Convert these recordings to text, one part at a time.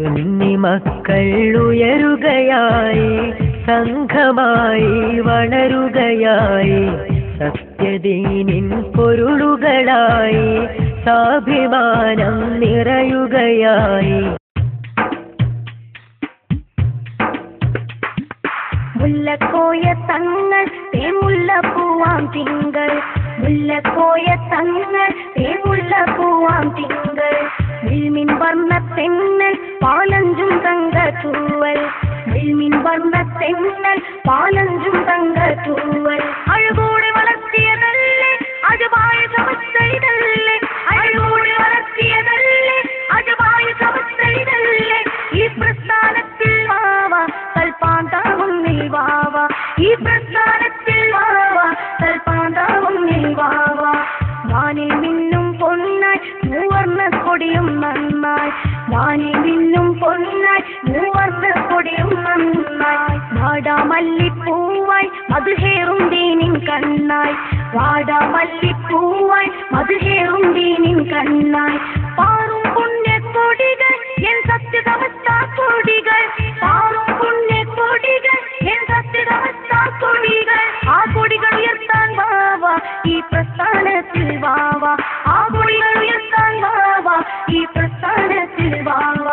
സുന്നി മക്കൾ ഉയരുകയായി, സംഘമായി വളരുകയായി, സത്യദീനിൻ പൊരുളുകളായി, സാഭിമാനം നിറയുകയായി. മുല്ലക്കോയ തങ്ങൾ തേമുള്ള പൂവാം തിങ്കൾ, മുല്ലക്കോയ തങ്ങൾ തേമുള്ള പൂവാം തിങ്കൾ. വിൽമിൻ വർണ്ണ തെന്നൽ പാലഞ്ചും തങ്ക തൂവൽ, വിൽമിൻ വർണ്ണ തെന്നൽ പാലഞ്ചും തങ്ക തൂവൽ. അഴകോടെ വളർത്തിയതല്ലേ അജവായ സമസ്തയിതല്ലേ, അഴകോടെ വളർത്തിയതല്ലേ അജവായ സമസ്തയിതല്ലേ. ഈ പ്രസ്ഥാനത്തിൽ വാവ കൽപ്പാന്താവുന്നിൽ വാവ, ഈ പ്രസ്ഥാനത്തിൽ വാവ കൽപ്പാന്താവുന്നിൽ വാവ. വാനിൽ മിന്നും പൊന്നായി മൂവർണ്ണ കൊടിയും നന്നായി, വാനിൽ മിന്നും പൊന്നായി മൂവർണ്ണ കൊടിയും നന്നായി. വാടാമല്ലിപ്പൂവായി മധുഹേറും ദീനിൻ കണ്ണായി, വാടാമല്ലിപ്പൂവായി മധുഹേറും ദീനിൻ കണ്ണായി. പാറും പുണ്യക്കൊടികൾ എൻ സത്യസമസ്ത കൊടികൾ, പാറും പുണ്യക്കൊടികൾ എൻ സത്യസമസ്ത കൊടികൾ. ആ കൊടികൾ ഉയർത്താൻ വാവ ഈ പ്രസ്ഥാനത്തിൽ വാവ, ആ കൊടികൾ ഉയർത്താൻ വാവ ഈ പ്രസ്ഥാനത്തിൽ വാവ.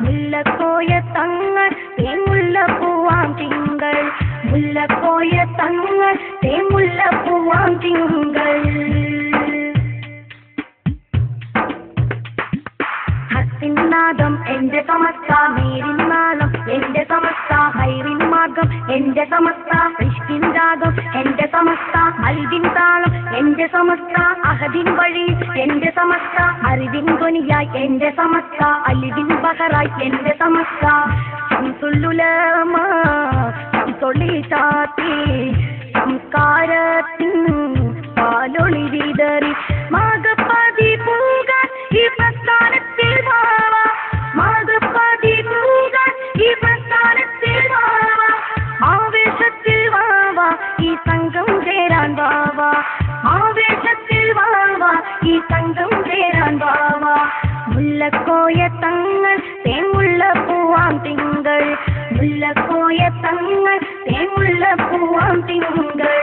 മുല്ലക്കോയ തങ്ങൾ തേമുള്ള പൂവാം തിങ്കൾ, മുല്ലക്കോയ തങ്ങൾ തേമുള്ള പൂവാം തിങ്കൾ. ഹത്തിനാദം എന്റെ സമസ്ത, മേരിനാദം എന്റെ സമസ്ത, ഹൈറിൻ മാർഗം എന്റെ സമസ്ത, ഇഷ്കിൻ രാഗം എന്റെ സമസ്ത, അൽവിൻ താളം എന്റെ സമസ്ത, അഹദിൻ വഴി എന്റെ സമസ്ത, അറിവിൻ ധ്വനിയായി എന്റെ സമസ്ത, അലിവിൻ ബഹറായി എന്റെ സമസ്ത. ശംസുലുലമ ശംസൊളി ചാത്തി സംസ്കാരത്തിൻ പാലൊളി വിതറി മാകപ്പതി പൂകാൻ ഈ പ്രസ്ഥാനത്തിൽ വാവ, മാകപ്പതി പൂകാൻ ഈ പ്രസ്ഥാനത്തിൽ വാവ. ആവേശത്തിൽ വാവ ഈ സംഘം ചേരാൻ വാവ, ആവേശത്തിൽ വാവ ഈ സംഘം ചേരാൻ വാവ. മുല്ലക്കോയ തങ്ങൾ തേമുള്ള പൂവാം തിങ്കൾ, മുല്ലക്കോയ തങ്ങൾ തേമുള്ള പൂവാം തിങ്കൾ.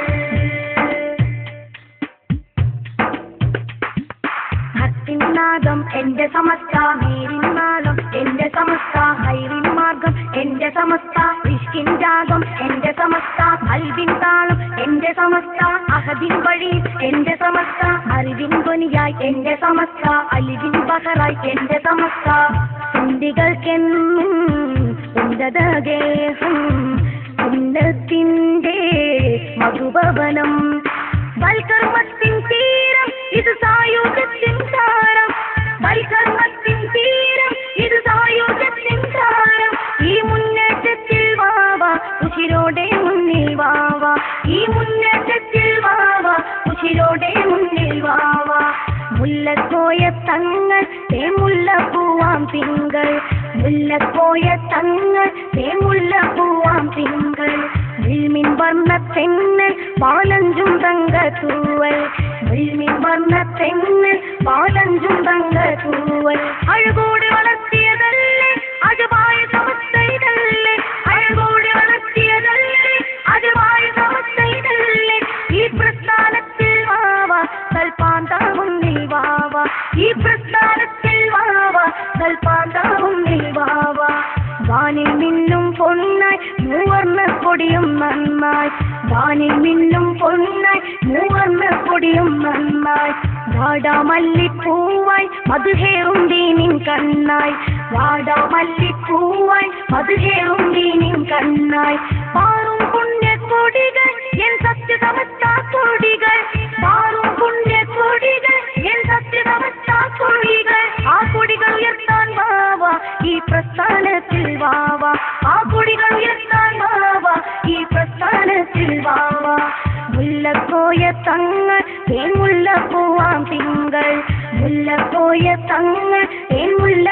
ഭക്തിനാദം എന്റെ സമസ്ത, മേരിനാദം എന്റെ സമസ്ത, ഹൈറിൻ മാർഗം എന്റെ സമസ്ത, ഇഷ്കിൻ രാഗം എന്റെ സമസ്ത, അൽവിൻ താളം എന്റെ സമസ്ത, അഹദിൻ വഴി എന്റെ സമസ്ത, അറിവിൻ ധ്വനിയായി എന്റെ സമസ്ത, അലിവിൻ ബഹറായി എന്റെ സമസ്ത. ചിന്തികൾക്കെന്നും ഉന്നതഗേഹം ഉന്നത്തിന്റെ മധുഭവനം, വൽക്കർമ്മത്തിൻ തീരം ഇത് സായുധത്തിൻ താരം, വൽക്കർമ്മത്തിൻ തീരം ഇത് സായുധത്തിൻ താരം. ഈ മുന്നേറ്റത്തിൽ വാവ ഉശിരോടെ മുന്നിൽ വാവ, ഈ മുന്നേറ്റത്തിൽ വാവ ഉശിരോടെ മുന്നിൽ വാവ. മുല്ലക്കോയ തങ്ങൾ തേമുള്ള പൂവാം തിങ്കൾ, മുല്ലക്കോയ തങ്ങൾ തേമുള്ള പൂവാം തിങ്കൾ. വിൽമിൻ വർണ്ണ തെന്നൽ പാലഞ്ചും തങ്ക തൂവൽ, വിൽമിൻ വർണ്ണ തെന്നൽ പാലഞ്ചും തങ്ക തൂവൽ. അഴകോടെ വളർത്തിയതല്ലേ അജവായ സമസ്തയിതല്ലേ, അഴകോടെ വളർത്തിയതല്ലേ അജവായ സമസ്തയിതല്ലേ. ഈ പ്രസ്ഥാനത്തിൽ വാവ കൽപ്പാന്താവുന്നിൽ വാവ, ഈ പ്രസ്ഥാനത്തിൽ വാവ കൽപ്പാന്താവുന്നിൽ വാവ. വാനിൽ മിന്നും പൊന്നായി മൂവർണ്ണ കൊടിയും നന്നായി, വാനിൽ മിന്നും പൊന്നായി മൂവർണ്ണ കൊടിയും നന്നായി. വാടാമല്ലിപ്പൂവായി മധുഹേറും ദീനിൻ കണ്ണായി, വാടാമല്ലിപ്പൂവായി മധുഹേറും ദീനിൻ കണ്ണായി. പാറും പുണ്യക്കൊടികൾ എൻ സത്യസമസ്ത കൊടികൾ, പാറും പുണ്യക്കൊടികൾ എൻ സത്യസമസ്ത കൊടികൾ. ആ കൊടികൾ ഉയർത്താൻ വാവ ഈ പ്രസ്ഥാനത്തിൽ വാവ, ആ കൊടികൾ ഉയർത്താൻ വാവ ഈ പ്രസ്ഥാനത്തിൽ വാവ. മുല്ലക്കോയ തങ്ങൾ തേമുള്ള പൂവാം തിങ്കൾ, മുല്ലക്കോയ തങ്ങൾ തേമുള്ള